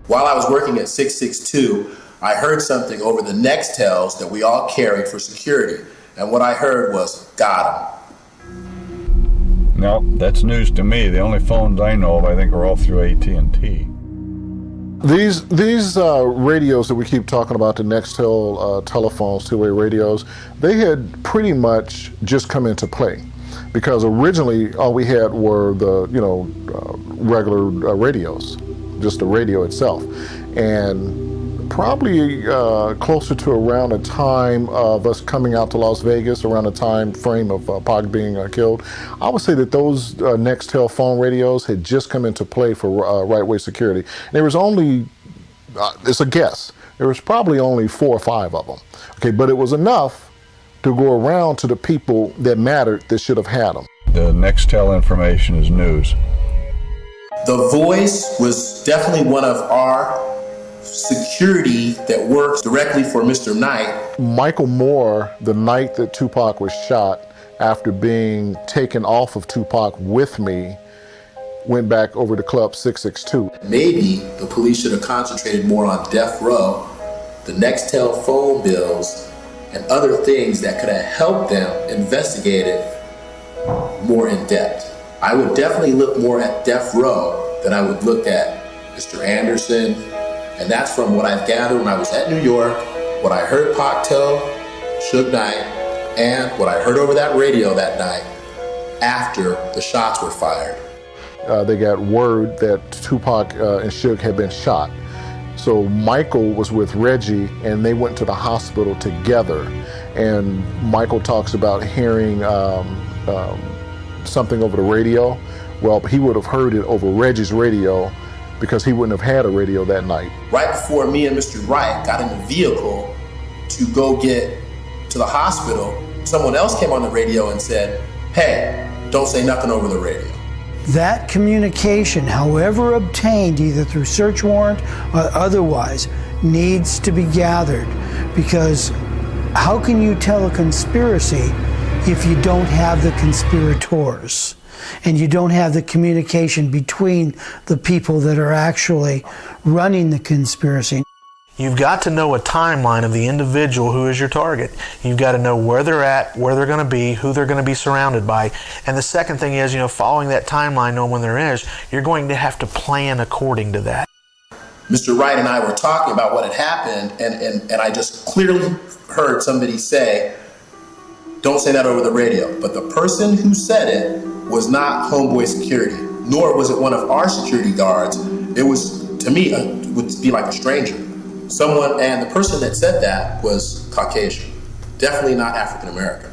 While I was working at 662, I heard something over the Nextels that we all carried for security. And what I heard was, got him. No, that's news to me. The only phones I know of, I think, are all through AT&T. These radios that we keep talking about, the Nextel telephones, two-way radios, they had pretty much just come into play, because originally all we had were the regular radios, just the radio itself, and probably closer to around the time of us coming out to Las Vegas, around the time frame of Pac being killed, I would say that those Nextel phone radios had just come into play for right-way security. There was only, it's a guess, there was probably only 4 or 5 of them. Okay, but it was enough to go around to the people that mattered that should have had them. The Nextel information is news. The Voice was definitely one of our security that works directly for Mr. Knight. Michael Moore, the night that Tupac was shot, after being taken off of Tupac with me, went back over to Club 662. Maybe the police should have concentrated more on death row, the Nextel phone bills, and other things that could have helped them investigate it more in depth. I would definitely look more at death row than I would look at Mr. Anderson. And that's from what I've gathered when I was at New York, what I heard Pac tell Suge Knight, and what I heard over that radio that night after the shots were fired. They got word that Tupac and Suge had been shot. So Michael was with Reggie, and they went to the hospital together. And Michael talks about hearing something over the radio. Well, he would have heard it over Reggie's radio, because he wouldn't have had a radio that night. Right before me and Mr. Wright got in the vehicle to go get to the hospital, someone else came on the radio and said, hey, don't say nothing over the radio. That communication, however obtained, either through search warrant or otherwise, needs to be gathered, because how can you tell a conspiracy if you don't have the conspirators? And you don't have the communication between the people that are actually running the conspiracy. You've got to know a timeline of the individual who is your target. You've got to know where they're at, where they're going to be, who they're going to be surrounded by. And the second thing is, following that timeline, knowing when there is, you're going to have to plan according to that. Mr. Wright and I were talking about what had happened, and I just clearly heard somebody say, don't say that over the radio. But the person who said it was not Homeboy Security, nor was it one of our security guards. It was, to me, would be like a stranger. Someone, and the person that said that was Caucasian, definitely not African American.